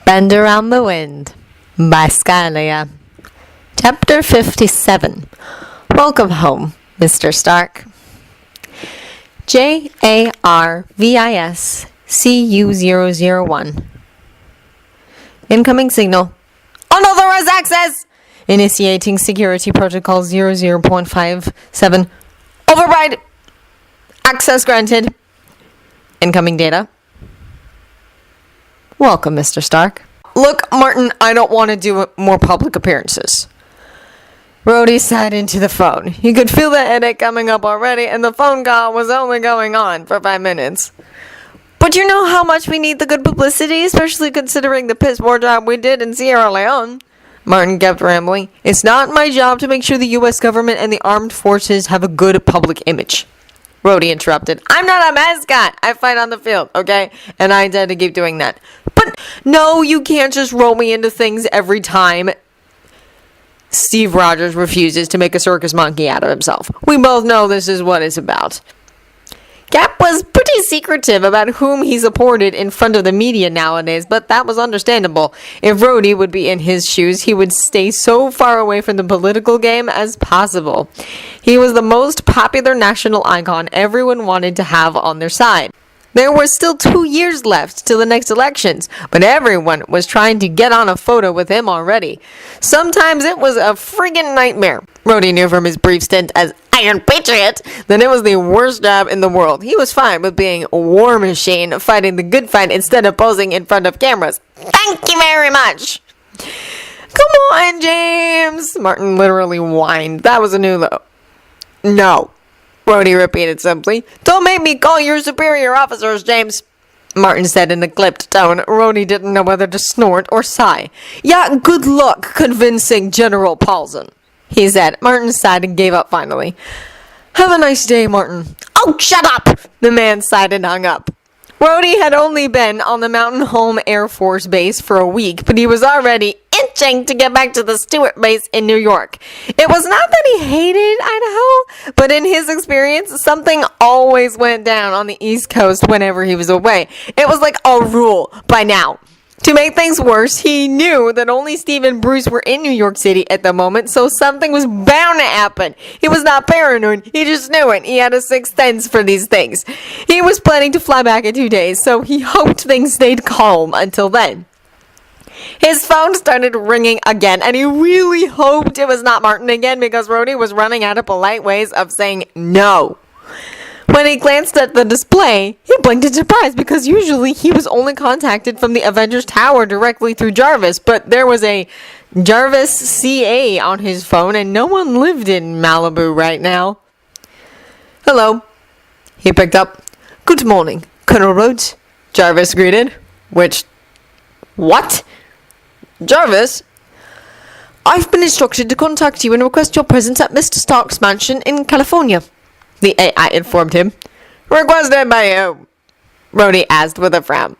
Bend Around the Wind by Skylia. Chapter 57. Welcome home, Mr. Stark. JARVISCU001. Incoming signal. Unauthorized access! Initiating security protocol 00.57. Override! Access granted. Incoming data. Welcome, Mr. Stark. Look, Martin, I don't want to do more public appearances. Rhodey sighed into the phone. He could feel the headache coming up already, and the phone call was only going on for 5 minutes. But you know how much we need the good publicity, especially considering the piss poor job we did in Sierra Leone. Martin kept rambling. It's not my job to make sure the U.S. government and the armed forces have a good public image. Rhodey interrupted. I'm not a mascot. I fight on the field, okay? And I intend to keep doing that. But no, you can't just roll me into things every time Steve Rogers refuses to make a circus monkey out of himself. We both know this is what it's about. Cap was pretty secretive about whom he supported in front of the media nowadays, but that was understandable. If Rhodey would be in his shoes, he would stay so far away from the political game as possible. He was the most popular national icon everyone wanted to have on their side. There were still 2 years left till the next elections, but everyone was trying to get on a photo with him already. Sometimes it was a friggin' nightmare. Rhodey knew from his brief stint as Iron Patriot that it was the worst job in the world. He was fine with being a war machine, fighting the good fight instead of posing in front of cameras. Thank you very much. Come on, James. Martin literally whined. That was a new low. No. Rhodey repeated simply. Don't make me call your superior officers, James, Martin said in a clipped tone. Rhodey didn't know whether to snort or sigh. Yeah, good luck convincing General Paulson, he said. Martin sighed and gave up finally. Have a nice day, Martin. Oh, shut up! The man sighed and hung up. Rhodey had only been on the Mountain Home Air Force Base for a week, but he was already itching to get back to the Stewart Base in New York. It was not that he hated Idaho, but in his experience, something always went down on the East Coast whenever he was away. It was like a rule by now. To make things worse, he knew that only Steve and Bruce were in New York City at the moment, so something was bound to happen. He was not paranoid, he just knew it. He had a sixth sense for these things. He was planning to fly back in 2 days, so he hoped things stayed calm until then. His phone started ringing again, and he really hoped it was not Martin again because Rhodey was running out of polite ways of saying no. When he glanced at the display, he blinked in surprise because usually he was only contacted from the Avengers Tower directly through Jarvis, but there was a Jarvis CA on his phone and no one lived in Malibu right now. Hello. He picked up. Good morning, Colonel Rhodes, Jarvis greeted. What? Jarvis? I've been instructed to contact you and request your presence at Mr. Stark's mansion in California, the AI informed him. Requested by you? Rhodey asked with a frown.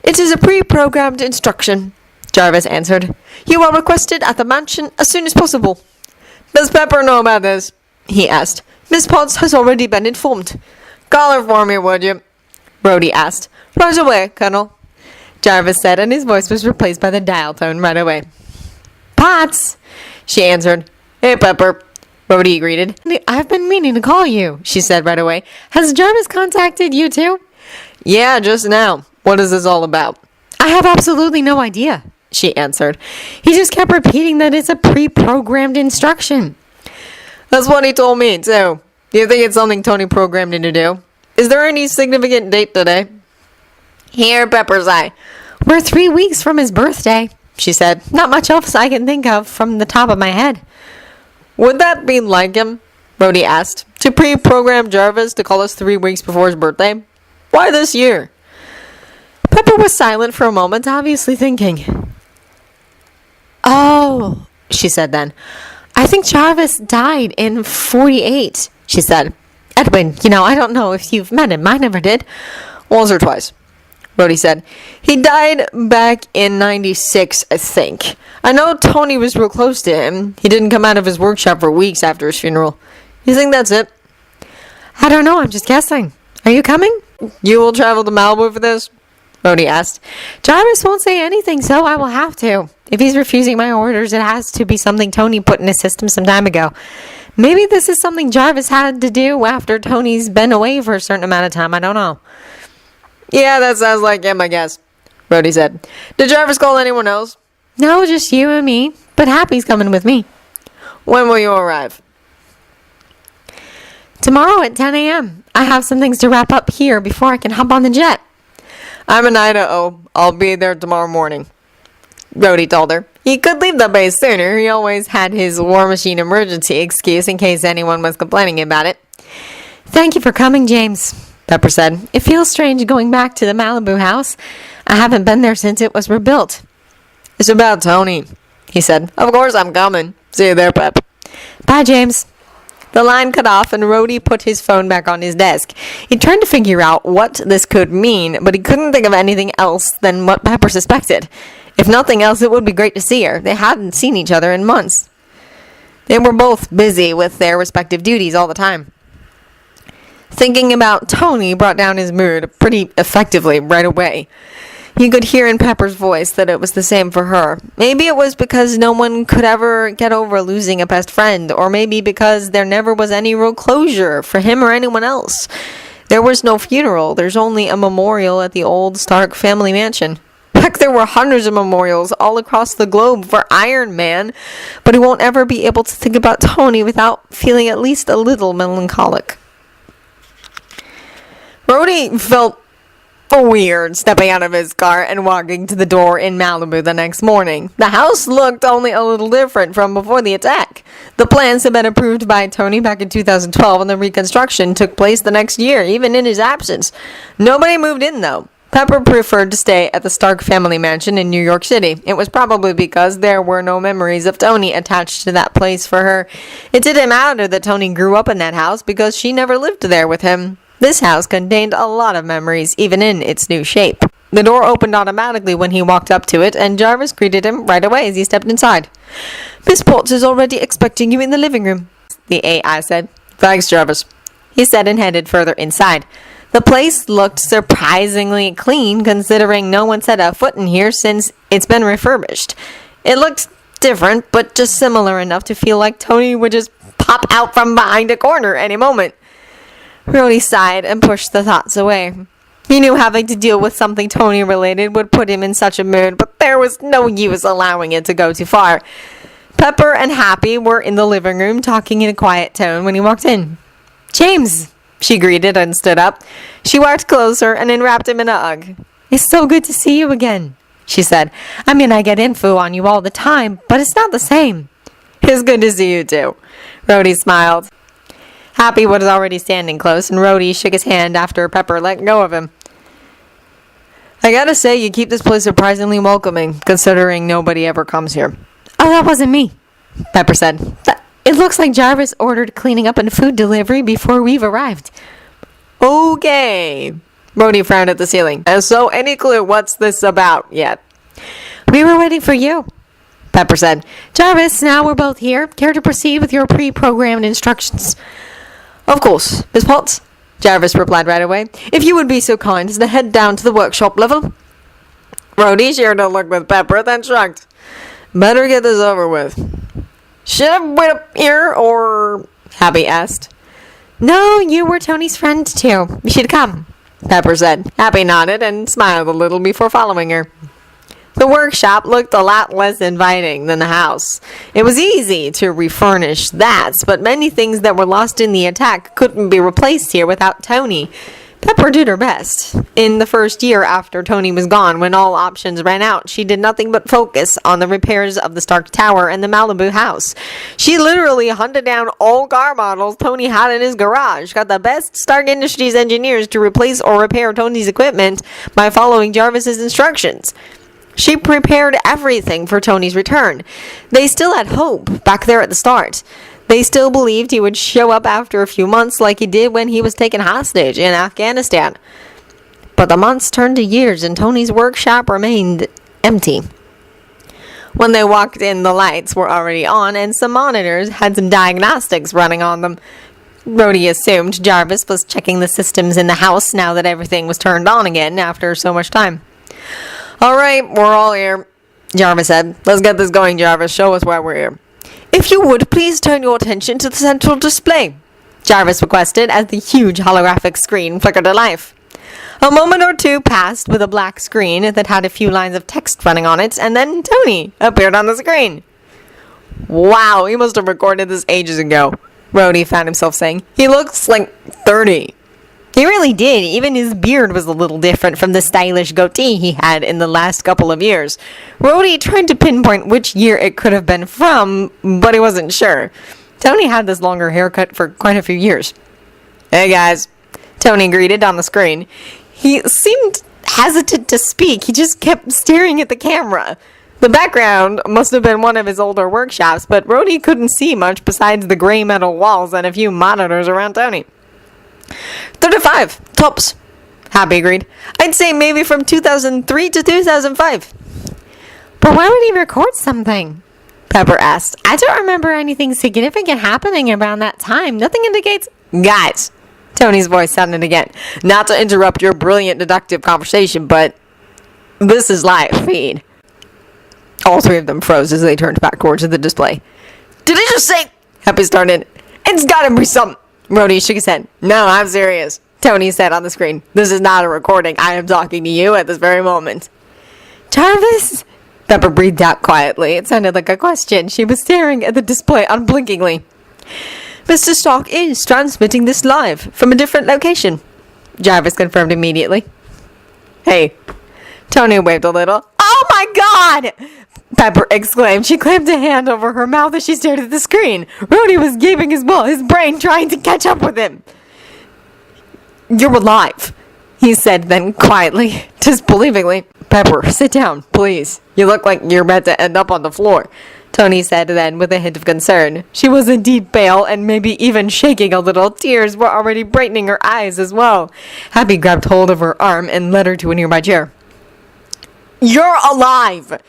It is a pre-programmed instruction, Jarvis answered. You are requested at the mansion as soon as possible. Does Pepper know about this? He asked. Miss Potts has already been informed. Call her for me, would you? Rhodey asked. Right away, Colonel, Jarvis said, and his voice was replaced by the dial tone right away. Potts, she answered. Hey, Pepper, Rhodey greeted. I've been meaning to call you, she said right away. Has Jarvis contacted you too? Yeah, just now. What is this all about? I have absolutely no idea, she answered. He just kept repeating that it's a pre-programmed instruction. That's what he told me too. Do you think it's something Tony programmed him to do? Is there any significant date today? Here, Pepper's eye. We're 3 weeks from his birthday, she said. Not much else I can think of from the top of my head. Would that be like him? Rhodey asked. To pre-program Jarvis to call us 3 weeks before his birthday? Why this year? Pepper was silent for a moment, obviously thinking. Oh, she said then. I think Jarvis died in 48, she said. Edwin, I don't know if you've met him. I never did. Once or twice, Rhodey said. He died back in 96, I think. I know Tony was real close to him. He didn't come out of his workshop for weeks after his funeral. You think that's it? I don't know. I'm just guessing. Are you coming? You will travel to Malibu for this? Rhodey asked. Jarvis won't say anything, so I will have to. If he's refusing my orders, it has to be something Tony put in his system some time ago. Maybe this is something Jarvis had to do after Tony's been away for a certain amount of time. I don't know. Yeah, that sounds like him, I guess, Rhodey said. Did Jarvis call anyone else? No, just you and me. But Happy's coming with me. When will you arrive? Tomorrow at 10 a.m. I have some things to wrap up here before I can hop on the jet. I'm in Idaho. I'll be there tomorrow morning, Rhodey told her. He could leave the base sooner. He always had his War Machine emergency excuse in case anyone was complaining about it. Thank you for coming, James, Pepper said. It feels strange going back to the Malibu house. I haven't been there since it was rebuilt. It's about Tony, he said. Of course I'm coming. See you there, Pep. Bye, James. The line cut off and Rhodey put his phone back on his desk. He tried to figure out what this could mean, but he couldn't think of anything else than what Pepper suspected. If nothing else, it would be great to see her. They hadn't seen each other in months. They were both busy with their respective duties all the time. Thinking about Tony brought down his mood pretty effectively right away. You could hear in Pepper's voice that it was the same for her. Maybe it was because no one could ever get over losing a best friend, or maybe because there never was any real closure for him or anyone else. There was no funeral. There's only a memorial at the old Stark family mansion. Heck, there were hundreds of memorials all across the globe for Iron Man, but he won't ever be able to think about Tony without feeling at least a little melancholic. Rhodey felt weird stepping out of his car and walking to the door in Malibu the next morning. The house looked only a little different from before the attack. The plans had been approved by Tony back in 2012 and the reconstruction took place the next year, even in his absence. Nobody moved in though. Pepper preferred to stay at the Stark family mansion in New York City. It was probably because there were no memories of Tony attached to that place for her. It didn't matter that Tony grew up in that house because she never lived there with him. This house contained a lot of memories, even in its new shape. The door opened automatically when he walked up to it, and Jarvis greeted him right away as he stepped inside. Miss Potts is already expecting you in the living room, the AI said. Thanks, Jarvis, he said and headed further inside. The place looked surprisingly clean, considering no one set a foot in here since it's been refurbished. It looked different, but just similar enough to feel like Tony would just pop out from behind a corner any moment. Rhodey sighed and pushed the thoughts away. He knew having to deal with something Tony-related would put him in such a mood, but there was no use allowing it to go too far. Pepper and Happy were in the living room, talking in a quiet tone when he walked in. James, she greeted and stood up. She walked closer and then wrapped him in a hug. It's so good to see you again, she said. I mean, I get info on you all the time, but it's not the same. It's good to see you too, Rhodey smiled. Happy was already standing close, and Rhodey shook his hand after Pepper let go of him. I gotta say, you keep this place surprisingly welcoming, considering nobody ever comes here. Oh, that wasn't me, Pepper said. It looks like Jarvis ordered cleaning up and food delivery before we've arrived. Okay, Rhodey frowned at the ceiling. And so, any clue what's this about yet? We were waiting for you, Pepper said. Jarvis, now we're both here. Care to proceed with your pre-programmed instructions? Of course, Miss Potts, Jarvis replied right away. If you would be so kind as to head down to the workshop level. Rhodey shared a look with Pepper, then shrugged. Better get this over with. Should I wait up here, or... Happy asked. No, you were Tony's friend, too. You should come, Pepper said. Happy nodded and smiled a little before following her. The workshop looked a lot less inviting than the house. It was easy to refurnish that, but many things that were lost in the attack couldn't be replaced here without Tony. Pepper did her best. In the first year after Tony was gone, when all options ran out, she did nothing but focus on the repairs of the Stark Tower and the Malibu house. She literally hunted down all car models Tony had in his garage, got the best Stark Industries engineers to replace or repair Tony's equipment by following Jarvis's instructions. She prepared everything for Tony's return. They still had hope back there at the start. They still believed he would show up after a few months like he did when he was taken hostage in Afghanistan. But the months turned to years and Tony's workshop remained empty. When they walked in, the lights were already on and some monitors had some diagnostics running on them. Rhodey assumed Jarvis was checking the systems in the house now that everything was turned on again after so much time. Alright, we're all here, Jarvis said. Let's get this going, Jarvis. Show us why we're here. If you would, please turn your attention to the central display, Jarvis requested as the huge holographic screen flickered to life. A moment or two passed with a black screen that had a few lines of text running on it, and then Tony appeared on the screen. Wow, he must have recorded this ages ago, Rhodey found himself saying. He looks like 30. He really did. Even his beard was a little different from the stylish goatee he had in the last couple of years. Rhodey tried to pinpoint which year it could have been from, but he wasn't sure. Tony had this longer haircut for quite a few years. Hey guys, Tony greeted on the screen. He seemed hesitant to speak. He just kept staring at the camera. The background must have been one of his older workshops, but Rhodey couldn't see much besides the gray metal walls and a few monitors around Tony. 35, tops, Happy agreed. I'd say maybe from 2003 to 2005. But why would he record something? Pepper asked. I don't remember anything significant happening around that time. Nothing indicates... Guys, Tony's voice sounded again. Not to interrupt your brilliant deductive conversation, but this is live feed. All three of them froze as they turned back towards the display. Did he just say... Happy started. It's gotta be something. Rhodey shook his head. No, I'm serious. Tony said on the screen. This is not a recording. I am talking to you at this very moment. Jarvis? Pepper breathed out quietly. It sounded like a question. She was staring at the display unblinkingly. Mr. Stark is transmitting this live from a different location, Jarvis confirmed immediately. Hey. Tony waved a little. Oh my God! Pepper exclaimed. She clamped a hand over her mouth as she stared at the screen. Rhodey was gaping as well, his brain trying to catch up with him. You're alive, he said then quietly, disbelievingly. Pepper, sit down, please. You look like you're about to end up on the floor, Tony said then with a hint of concern. She was indeed pale and maybe even shaking a little. Tears were already brightening her eyes as well. Happy grabbed hold of her arm and led her to a nearby chair. You're alive!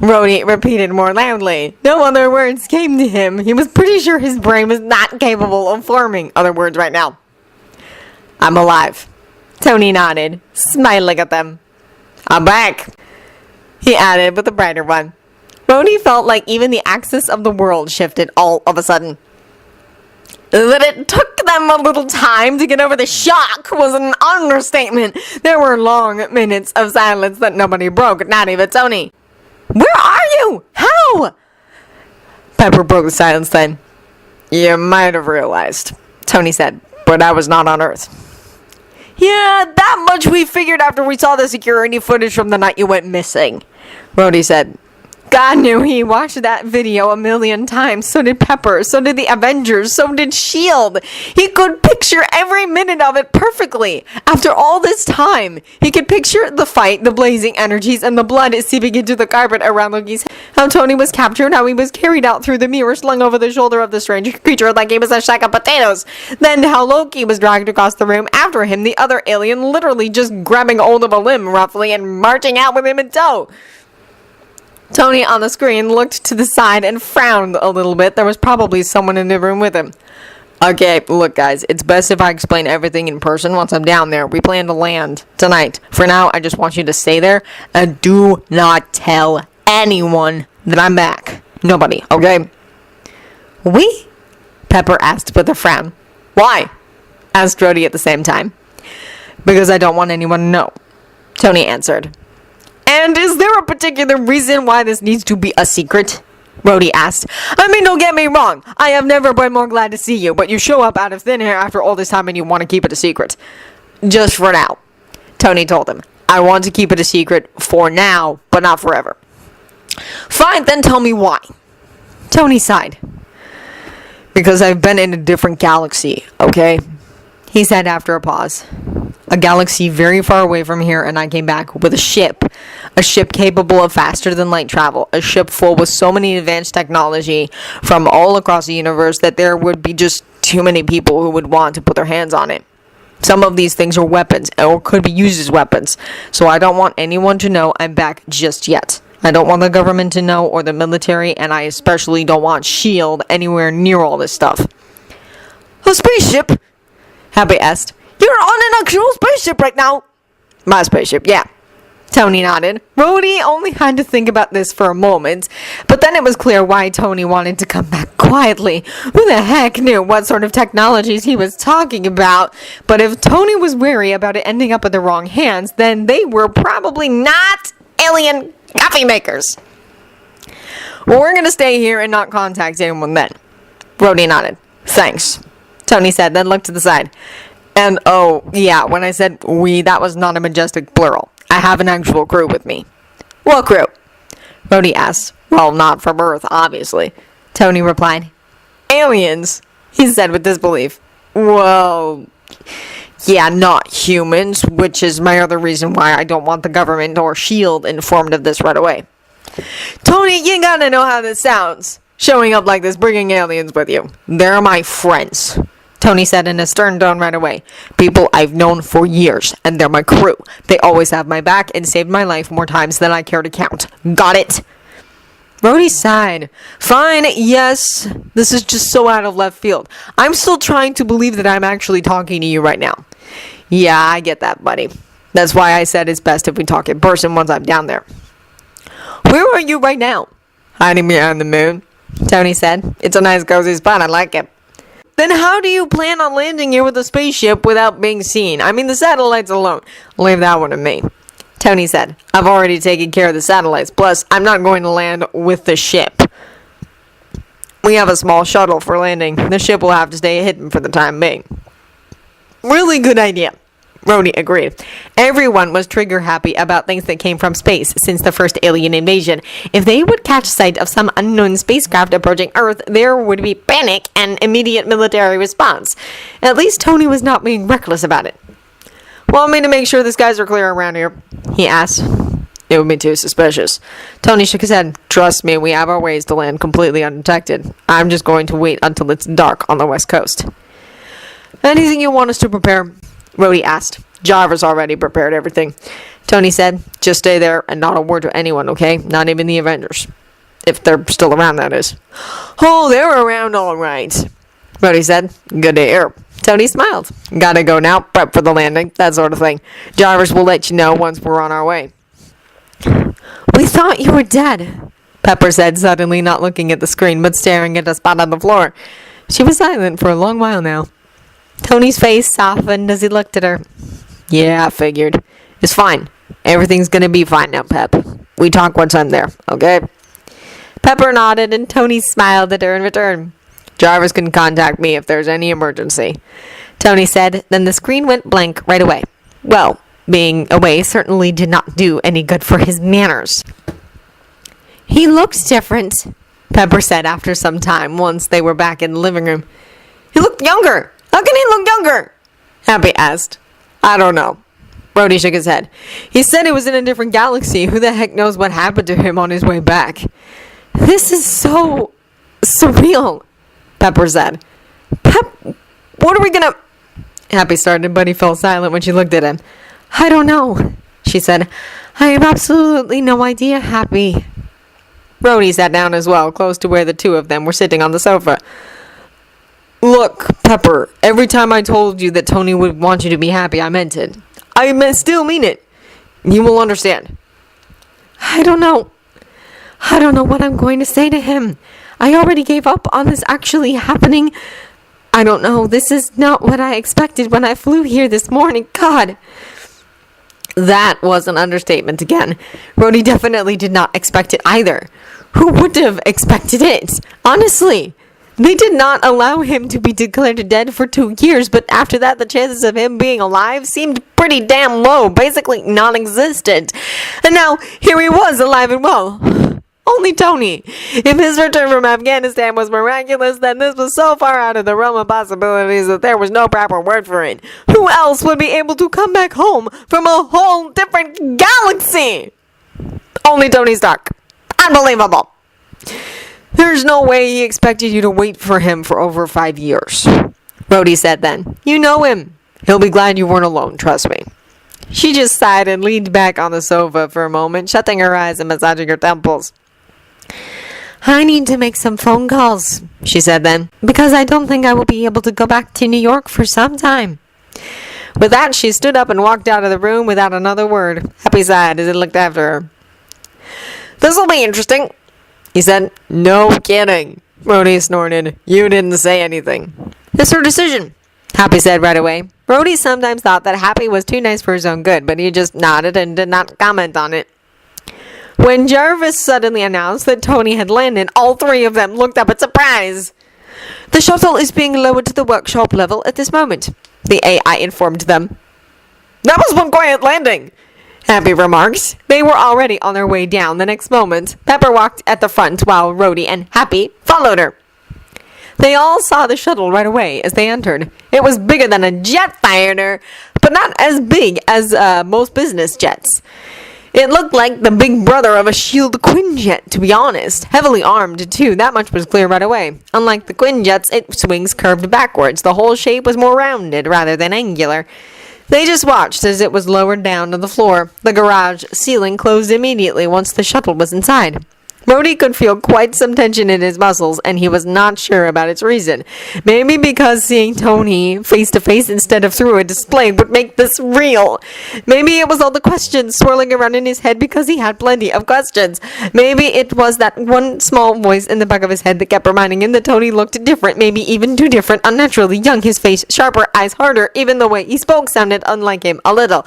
Rhodey repeated more loudly. No other words came to him. He was pretty sure his brain was not capable of forming other words right now. I'm alive. Tony nodded, smiling at them. I'm back, he added with a brighter one. Rhodey felt like even the axis of the world shifted all of a sudden. That it took them a little time to get over the shock was an understatement. There were long minutes of silence that nobody broke, not even Tony. Where are you? How? Pepper broke the silence then. You might have realized, Tony said, but I was not on Earth. Yeah, that much we figured after we saw the security footage from the night you went missing, Rhodey said. God knew he watched that video a million times. So did Pepper. So did the Avengers. So did S.H.I.E.L.D. He could picture every minute of it perfectly. After all this time, he could picture the fight, the blazing energies, and the blood seeping into the carpet around Loki's head. How Tony was captured, how he was carried out through the mirror, slung over the shoulder of the strange creature like he was a sack of potatoes. Then how Loki was dragged across the room after him, the other alien literally just grabbing hold of a limb roughly and marching out with him in tow. Tony on the screen looked to the side and frowned a little bit. There was probably someone in the room with him. Okay, look guys, it's best if I explain everything in person once I'm down there. We plan to land tonight. For now, I just want you to stay there and do not tell anyone that I'm back. Nobody, okay? We? Pepper asked with a frown. Why? Asked Rhodey at the same time. Because I don't want anyone to know, Tony answered. And is there a particular reason why this needs to be a secret? Rhodey asked. I mean, don't get me wrong. I have never been more glad to see you, but you show up out of thin air after all this time and you want to keep it a secret. Just for now, Tony told him. I want to keep it a secret for now, but not forever. Fine, then tell me why. Tony sighed. Because I've been in a different galaxy, okay? He said after a pause. A galaxy very far away from here, and I came back with a ship. A ship capable of faster than light travel. A ship full with so many advanced technology from all across the universe that there would be just too many people who would want to put their hands on it. Some of these things are weapons, or could be used as weapons. So I don't want anyone to know I'm back just yet. I don't want the government to know, or the military, and I especially don't want S.H.I.E.L.D. anywhere near all this stuff. A spaceship? Happy asked. You're on an actual spaceship right now. My spaceship, yeah. Tony nodded. Rhodey only had to think about this for a moment, but then it was clear why Tony wanted to come back quietly. Who the heck knew what sort of technologies he was talking about? But if Tony was wary about it ending up in the wrong hands, then they were probably not alien coffee makers. Well, we're going to stay here and not contact anyone then. Rhodey nodded. Thanks, Tony said, then looked to the side. And oh, yeah, when I said we, that was not a majestic plural. I have an actual crew with me. What crew? Rhodey asked. Well, not from Earth, obviously. Tony replied. Aliens, he said with disbelief. Well, yeah, not humans, which is my other reason why I don't want the government or S.H.I.E.L.D. informed of this right away. Tony, you gotta know how this sounds. Showing up like this, bringing aliens with you. They're my friends, Tony said in a stern tone right away. People I've known for years, and they're my crew. They always have my back and saved my life more times than I care to count. Got it? Rhodey sighed. Fine, yes. This is just so out of left field. I'm still trying to believe that I'm actually talking to you right now. Yeah, I get that, buddy. That's why I said it's best if we talk in person once I'm down there. Where are you right now? Hiding behind the moon, Tony said. It's a nice cozy spot. I like it. Then how do you plan on landing here with a spaceship without being seen? I mean, the satellites alone. Leave that one to me, Tony said. I've already taken care of the satellites. Plus, I'm not going to land with the ship. We have a small shuttle for landing. The ship will have to stay hidden for the time being. Really good idea, Rhodey agreed. Everyone was trigger happy about things that came from space since the first alien invasion. If they would catch sight of some unknown spacecraft approaching Earth, there would be panic and immediate military response. At least Tony was not being reckless about it. Want me to make sure the skies are clear around here? He asked. It would be too suspicious. Tony shook his head. Trust me, we have our ways to land completely undetected. I'm just going to wait until it's dark on the west coast. Anything you want us to prepare? Rhodey asked. Jarvis already prepared everything. Tony said, just stay there and not a word to anyone, okay? Not even the Avengers. If they're still around, that is. Oh, they're around all right, Rhodey said. Good to hear. Tony smiled. Gotta go now, prep for the landing, that sort of thing. Jarvis will let you know once we're on our way. We thought you were dead, Pepper said, suddenly not looking at the screen, but staring at a spot on the floor. She was silent for a long while now. Tony's face softened as he looked at her. Yeah, I figured. It's fine. Everything's gonna be fine now, Pep. We talk once I'm there, okay? Pepper nodded and Tony smiled at her in return. Jarvis can contact me if there's any emergency, Tony said. Then the screen went blank right away. Well, being away certainly did not do any good for his manners. He looks different, Pepper said after some time once they were back in the living room. He looked younger. How can he look younger? Happy asked. I don't know. Rhodey shook his head. He said he was in a different galaxy. Who the heck knows what happened to him on his way back? This is so surreal, Pepper said. Pep, what are we gonna... Happy started, but he fell silent when she looked at him. I don't know, she said. I have absolutely no idea, Happy. Rhodey sat down as well, close to where the two of them were sitting on the sofa. Look, Pepper, every time I told you that Tony would want you to be happy, I meant it. Still mean it. You will understand. I don't know what I'm going to say to him. I already gave up on this actually happening. I don't know. This is not what I expected when I flew here this morning. God. That was an understatement again. Rhodey definitely did not expect it either. Who would have expected it? Honestly. They did not allow him to be declared dead for 2 years, but after that, the chances of him being alive seemed pretty damn low, basically non-existent. And now, here he was, alive and well. Only Tony. If his return from Afghanistan was miraculous, then this was so far out of the realm of possibilities that there was no proper word for it. Who else would be able to come back home from a whole different galaxy? Only Tony Stark. Unbelievable. There's no way he expected you to wait for him for over 5 years, Rhodey said then. You know him. He'll be glad you weren't alone, trust me. She just sighed and leaned back on the sofa for a moment, shutting her eyes and massaging her temples. I need to make some phone calls, she said then, because I don't think I will be able to go back to New York for some time. With that, she stood up and walked out of the room without another word. Happy sighed as he looked after her. "This'll be interesting," he said. "No kidding," Rhodey snorted. "You didn't say anything." "It's her decision," Happy said right away. Rhodey sometimes thought that Happy was too nice for his own good, but he just nodded and did not comment on it. When Jarvis suddenly announced that Tony had landed, all three of them looked up in surprise. "The shuttle is being lowered to the workshop level at this moment," the AI informed them. "That was one quiet landing," Happy remarked. They were already on their way down the next moment. Pepper walked at the front while Rhodey and Happy followed her. They all saw the shuttle right away as they entered. It was bigger than a jet fighter, but not as big as most business jets. It looked like the big brother of a Shield Quinjet, to be honest. Heavily armed, too. That much was clear right away. Unlike the Quinjets, its wings curved backwards. The whole shape was more rounded rather than angular. They just watched as it was lowered down to the floor. The garage ceiling closed immediately once the shuttle was inside. Rhodey could feel quite some tension in his muscles, and he was not sure about its reason. Maybe because seeing Tony face to face instead of through a display would make this real. Maybe it was all the questions swirling around in his head because he had plenty of questions. Maybe it was that one small voice in the back of his head that kept reminding him that Tony looked different, maybe even too different, unnaturally young, his face sharper, eyes harder, even the way he spoke sounded unlike him a little.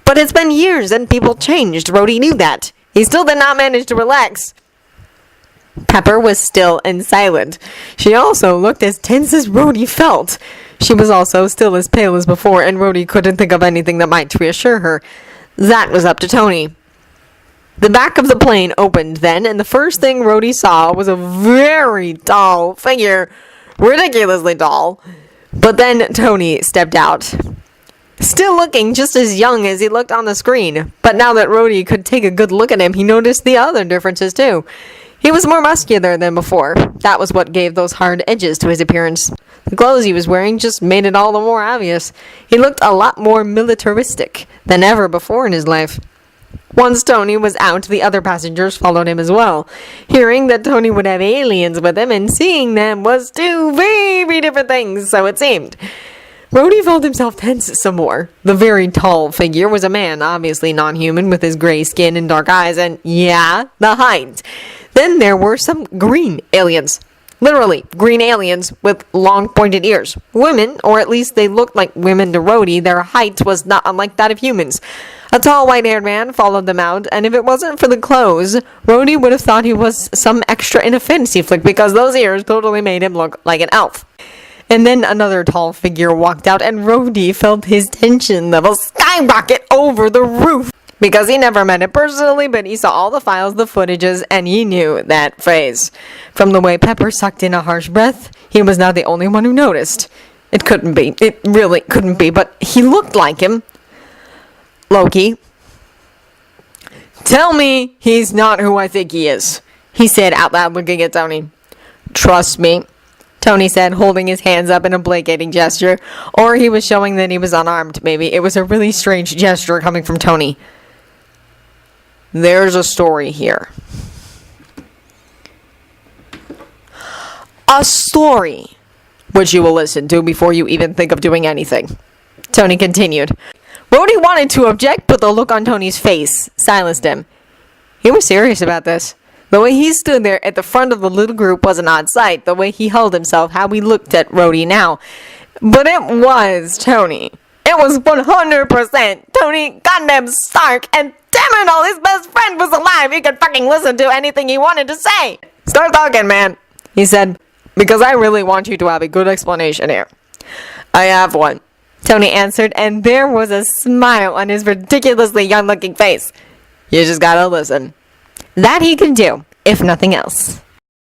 But it's been years and people changed. Rhodey knew that. He still did not manage to relax. Pepper was still and silent. She also looked as tense as Rhodey felt. She was also still as pale as before, and Rhodey couldn't think of anything that might reassure her. That was up to Tony. The back of the plane opened then, and the first thing Rhodey saw was a very tall figure. Ridiculously tall. But then Tony stepped out. Still looking just as young as he looked on the screen. But now that Rhodey could take a good look at him, he noticed the other differences too. He was more muscular than before. That was what gave those hard edges to his appearance. The clothes he was wearing just made it all the more obvious. He looked a lot more militaristic than ever before in his life. Once Tony was out, the other passengers followed him as well. Hearing that Tony would have aliens with him and seeing them was two very different things, so it seemed. Rhodey felt himself tense some more. The very tall figure was a man, obviously non-human, with his gray skin and dark eyes, and yeah, the height. Then there were some green aliens. Literally, green aliens with long pointed ears. Women, or at least they looked like women to Rhodey. Their height was not unlike that of humans. A tall white-haired man followed them out, and if it wasn't for the clothes, Rhodey would have thought he was some extra in a fantasy flick because those ears totally made him look like an elf. And then another tall figure walked out, and Rhodey felt his tension level skyrocket over the roof. Because he never met it personally, but he saw all the files, the footages, and he knew that phrase. From the way Pepper sucked in a harsh breath, he was not the only one who noticed. It couldn't be. It really couldn't be, but he looked like him. "Loki, tell me he's not who I think he is," he said out loud, looking at Tony. "Trust me," Tony said, holding his hands up in a placating gesture. Or he was showing that he was unarmed, maybe. It was a really strange gesture coming from Tony. "There's a story here." "A story which you will listen to before you even think of doing anything," Tony continued. Rhodey wanted to object, but the look on Tony's face silenced him. He was serious about this. The way he stood there at the front of the little group was an odd sight. The way he held himself, how he looked at Rhodey now. But it was Tony. It was 100% Tony goddamn Stark, and damn it all, his best friend was alive. He could fucking listen to anything he wanted to say. "Start talking, man," he said, "because I really want you to have a good explanation here." "I have one," Tony answered, and there was a smile on his ridiculously young-looking face. "You just gotta listen." That he could do, if nothing else.